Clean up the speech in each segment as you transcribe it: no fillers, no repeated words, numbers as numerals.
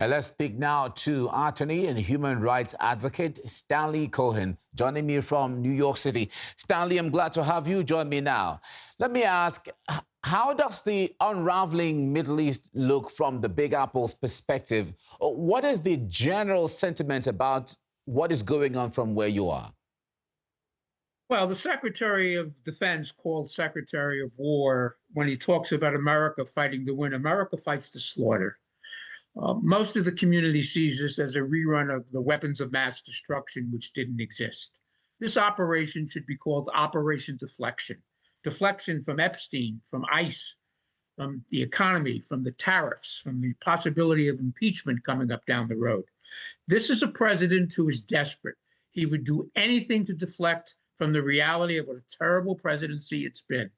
And let's speak now to attorney and human rights advocate Stanley Cohen, joining me from New York City. Stanley, I'm glad to have you join me now. Let me ask, how does the unraveling Middle East look from the Big Apple's perspective? What is the general sentiment about what is going on from where you are? Well, the Secretary of Defense called Secretary of War when he talks about America fighting to win. America fights to slaughter. Most of the community sees this as a rerun of the weapons of mass destruction, which didn't exist. This operation should be called Operation Deflection. Deflection from Epstein, from ICE, from the economy, from the tariffs, from the possibility of impeachment coming up down the road. This is a president who is desperate. He would do anything to deflect from the reality of what a terrible presidency it's been.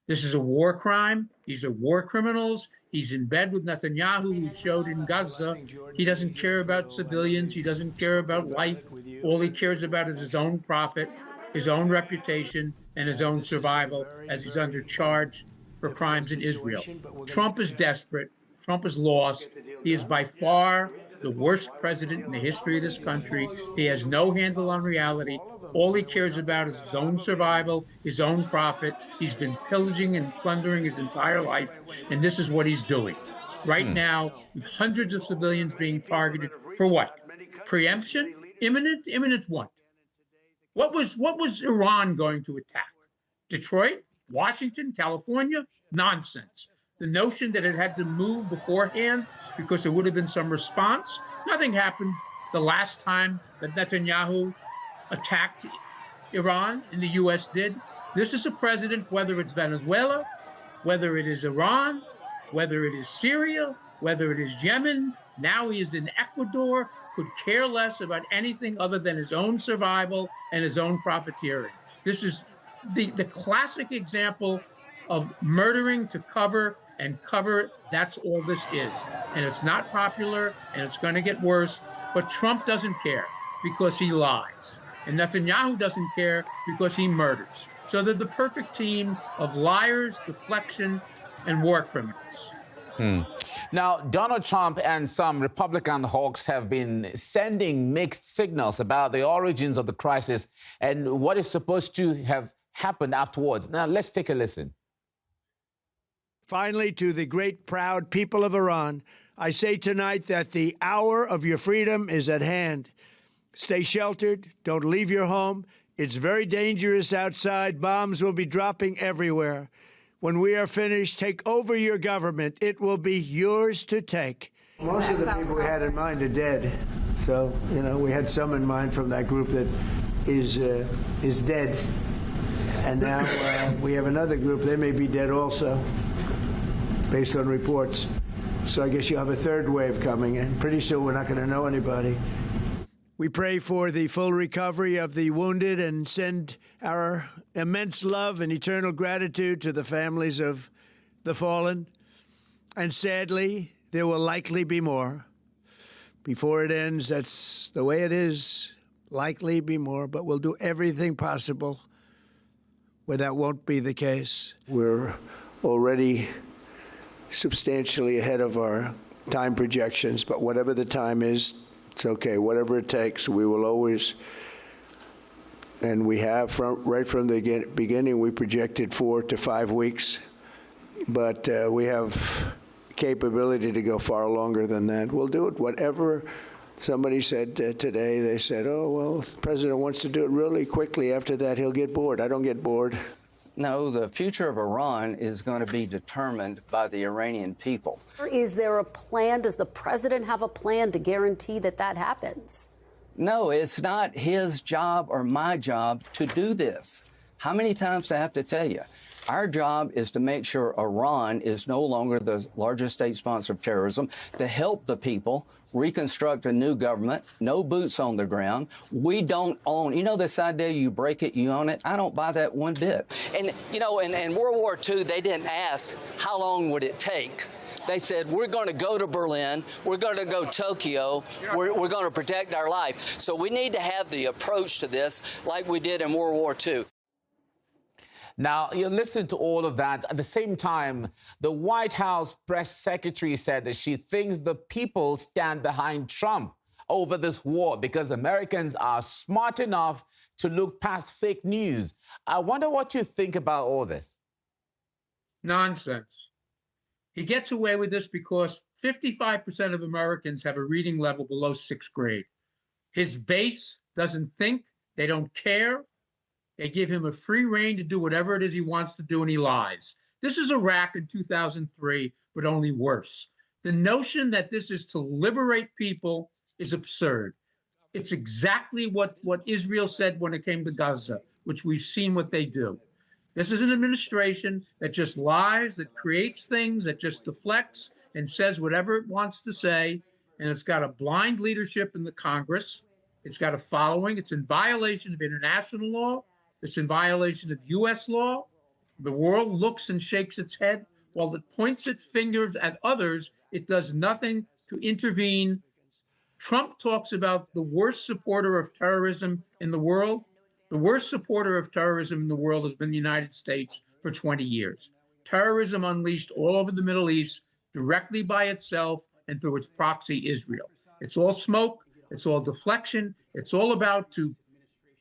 This is a war crime. These are war criminals. He's in bed with Netanyahu, who showed in Gaza. He doesn't care about civilians. He doesn't care about life. All he cares about is his own profit, his own reputation, and his own survival as he's under charge for crimes in Israel. Trump is desperate. Trump is lost. He is by far the worst president in the history of this country. He has no handle on reality. All he cares about is his own survival, his own profit. He's been pillaging and plundering his entire life, and this is what he's doing. Right now, with hundreds of civilians being targeted for what? Preemption? Imminent? Imminent what? What was Iran going to attack? Detroit? Washington? California? Nonsense. The notion that it had to move beforehand because there would have been some response. Nothing happened the last time that Netanyahu attacked Iran and the U.S. did. This is a president, whether it's Venezuela, whether it is Iran, whether it is Syria, whether it is Yemen, now he is in Ecuador, could care less about anything other than his own survival and his own profiteering. This is the classic example of murdering to cover, and cover, that's all this is. And it's not popular, and it's going to get worse, but Trump doesn't care because he lies. And Netanyahu doesn't care because he murders. So they're the perfect team of liars, deflection, and war criminals. Now, Donald Trump and some Republican hawks have been sending mixed signals about the origins of the crisis and what is supposed to have happened afterwards. Now, let's take a listen. Finally, to the great, proud people of Iran, I say tonight that the hour of your freedom is at hand. Stay sheltered. Don't leave your home. It's very dangerous outside. Bombs will be dropping everywhere. When we are finished, take over your government. It will be yours to take. Most of the people we had in mind are dead. So, we had some in mind from that group that is dead. And now we have another group. They may be dead also, based on reports. So I guess you have a third wave coming, and pretty soon we're not going to know anybody. We pray for the full recovery of the wounded and send our immense love and eternal gratitude to the families of the fallen. And sadly, there will likely be more. Before it ends, that's the way it is. Likely be more, but we'll do everything possible where that won't be the case. We're already substantially ahead of our time projections, but whatever the time is, it's okay. Whatever it takes, we will always, and we have right from the beginning, we projected 4 to 5 weeks, but we have capability to go far longer than that. We'll do it. Whatever somebody said today, they said, oh, well, the president wants to do it really quickly. After that, he'll get bored. I don't get bored. No, the future of Iran is going to be determined by the Iranian people. Is there a plan? Does the president have a plan to guarantee that that happens? No, it's not his job or my job to do this. How many times do I have to tell you? Our job is to make sure Iran is no longer the largest state sponsor of terrorism, to help the people reconstruct a new government, no boots on the ground. We don't own, this idea you break it, you own it. I don't buy that one bit. And, in World War II, they didn't ask how long would it take. They said, we're going to go to Berlin, we're going to go Tokyo, we're going to protect our life. So we need to have the approach to this like we did in World War II. Now, you listen to all of that. At the same time, the White House press secretary said that she thinks the people stand behind Trump over this war because Americans are smart enough to look past fake news. I wonder what you think about all this. Nonsense. He gets away with this because 55% of Americans have a reading level below sixth grade. His base doesn't think, they don't care. They give him a free rein to do whatever it is he wants to do, and he lies. This is Iraq in 2003, but only worse. The notion that this is to liberate people is absurd. It's exactly what Israel said when it came to Gaza, which we've seen what they do. This is an administration that just lies, that creates things, that just deflects and says whatever it wants to say. And it's got a blind leadership in the Congress. It's got a following. It's in violation of international law. It's in violation of U.S. law. The world looks and shakes its head while it points its fingers at others. It does nothing to intervene. Trump talks about the worst supporter of terrorism in the world. The worst supporter of terrorism in the world has been the United States for 20 years. Terrorism unleashed all over the Middle East, directly by itself and through its proxy, Israel. It's all smoke. It's all deflection. It's all about to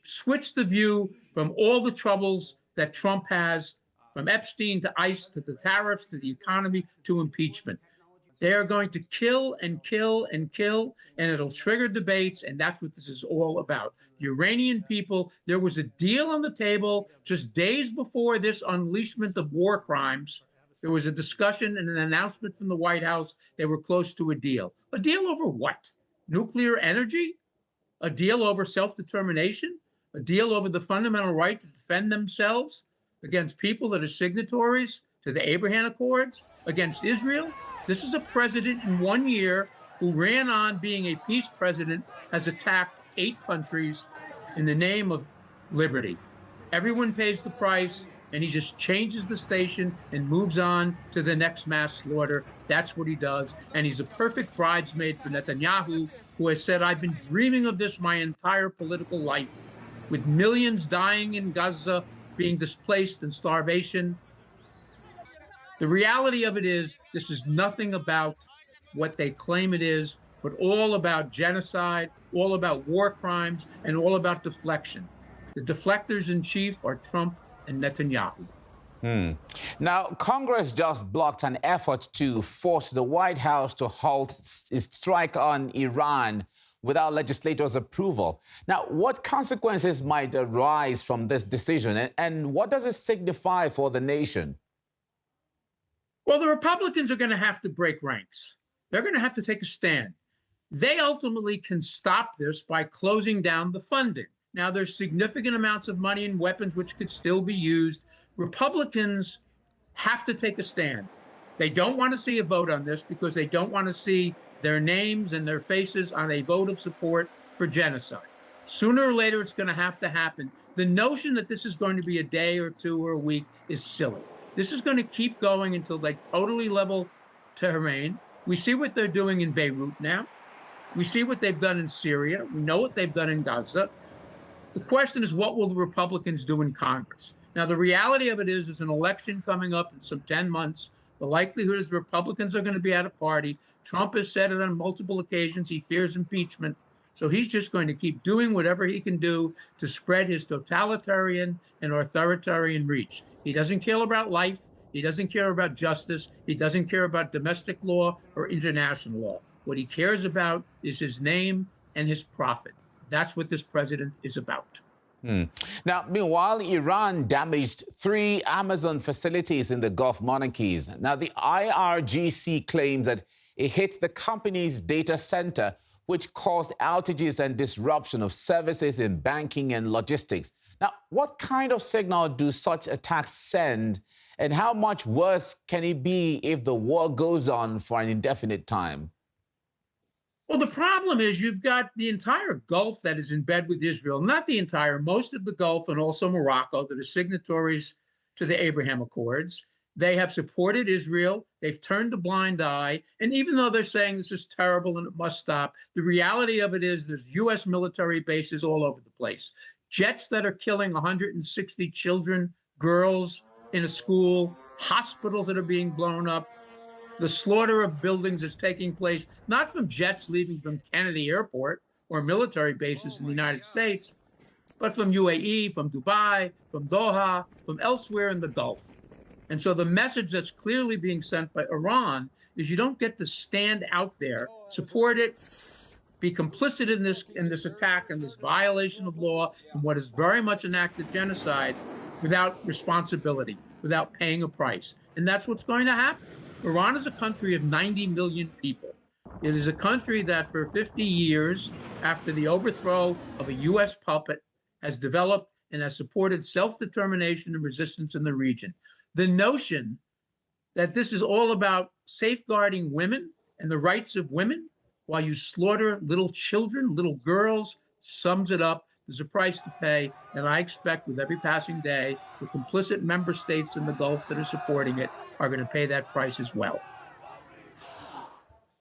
switch the view from all the troubles that Trump has, from Epstein to ICE to the tariffs to the economy to impeachment. They are going to kill and kill and kill, and it'll trigger debates, and that's what this is all about. The Iranian people, there was a deal on the table just days before this unleashment of war crimes. There was a discussion and an announcement from the White House. They were close to a deal. A deal over what? Nuclear energy? A deal over self-determination? A deal over the fundamental right to defend themselves against people that are signatories to the Abraham Accords, against Israel? This is a president in 1 year who ran on being a peace president, has attacked 8 countries in the name of liberty. Everyone pays the price, and he just changes the station and moves on to the next mass slaughter. That's what he does. And he's a perfect bridesmaid for Netanyahu, who has said, I've been dreaming of this my entire political life, with millions dying in Gaza, being displaced and starvation. The reality of it is, this is nothing about what they claim it is, but all about genocide, all about war crimes, and all about deflection. The deflectors in chief are Trump and Netanyahu. Now, Congress just blocked an effort to force the White House to halt its strike on Iran without legislators' approval. Now, what consequences might arise from this decision, and what does it signify for the nation? Well, the Republicans are going to have to break ranks. They're going to have to take a stand. They ultimately can stop this by closing down the funding. Now, there's significant amounts of money and weapons which could still be used. Republicans have to take a stand. They don't want to see a vote on this because they don't want to see their names and their faces on a vote of support for genocide. Sooner or later, it's going to have to happen. The notion that this is going to be a day or two or a week is silly. This is going to keep going until they totally level Tehran. We see what they're doing in Beirut now. We see what they've done in Syria. We know what they've done in Gaza. The question is, what will the Republicans do in Congress? Now, the reality of it is, there's an election coming up in some 10 months. The likelihood is the Republicans are going to be at a party. Trump has said it on multiple occasions. He fears impeachment. So he's just going to keep doing whatever he can do to spread his totalitarian and authoritarian reach. He doesn't care about life. He doesn't care about justice. He doesn't care about domestic law or international law. What he cares about is his name and his profit. That's what this president is about. Now, meanwhile, Iran damaged 3 Amazon facilities in the Gulf monarchies. Now, the IRGC claims that it hit the company's data center, which caused outages and disruption of services in banking and logistics. Now, what kind of signal do such attacks send, and how much worse can it be if the war goes on for an indefinite time? Well, the problem is you've got the entire Gulf that is in bed with Israel, not the entire, most of the Gulf and also Morocco that are signatories to the Abraham Accords. They have supported Israel. They've turned a blind eye. And even though they're saying this is terrible and it must stop, the reality of it is there's U.S. military bases all over the place. Jets that are killing 160 children girls in a school, hospitals that are being blown up, the slaughter of buildings that's taking place, not from jets leaving from Kennedy Airport or military bases in the United States, but from UAE, from Dubai, from Doha, from elsewhere in the Gulf. And so the message that's clearly being sent by Iran is you don't get to stand out there, support it, be complicit in this attack and this violation of law and what is very much an act of genocide without responsibility, without paying a price. And that's what's going to happen. Iran is a country of 90 million people. It is a country that for 50 years, after the overthrow of a U.S. puppet, has developed and has supported self-determination and resistance in the region. The notion that this is all about safeguarding women and the rights of women while you slaughter little children, little girls, sums it up. There's a price to pay, and I expect with every passing day, the complicit member states in the Gulf that are supporting it are going to pay that price as well.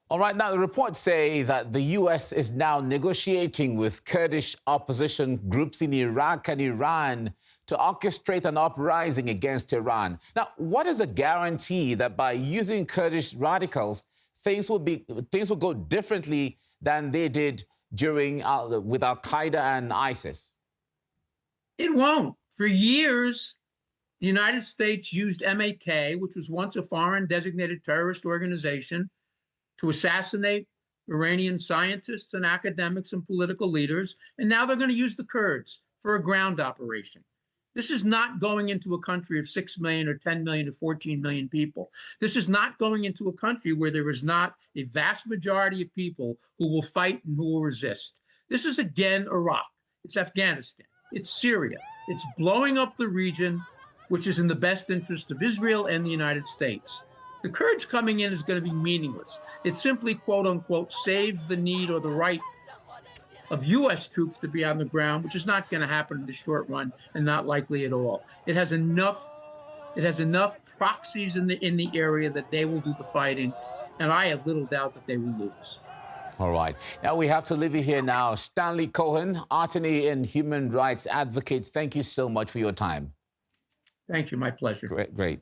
All right, now the reports say that the U.S. is now negotiating with Kurdish opposition groups in Iraq and Iran to orchestrate an uprising against Iran. Now, what is a guarantee that by using Kurdish radicals, things will go differently than they did during with Al-Qaeda and ISIS? It won't. For years, the United States used MAK, which was once a foreign designated terrorist organization, to assassinate Iranian scientists and academics and political leaders. And now they're going to use the Kurds for a ground operation. This is not going into a country of 6 million or 10 million or 14 million people. This is not going into a country where there is not a vast majority of people who will fight and who will resist. This is, again, Iraq. It's Afghanistan. It's Syria. It's blowing up the region, which is in the best interest of Israel and the United States. The Kurds coming in is going to be meaningless. It simply, quote unquote, saves the need or the right of U.S. troops to be on the ground, which is not going to happen in the short run and not likely at all. It has enough proxies in the area that they will do the fighting, and I have little doubt that they will lose. All right. Now we have to leave you here now. Stanley Cohen, attorney and human rights advocate, thank you so much for your time. Thank you. My pleasure. Great.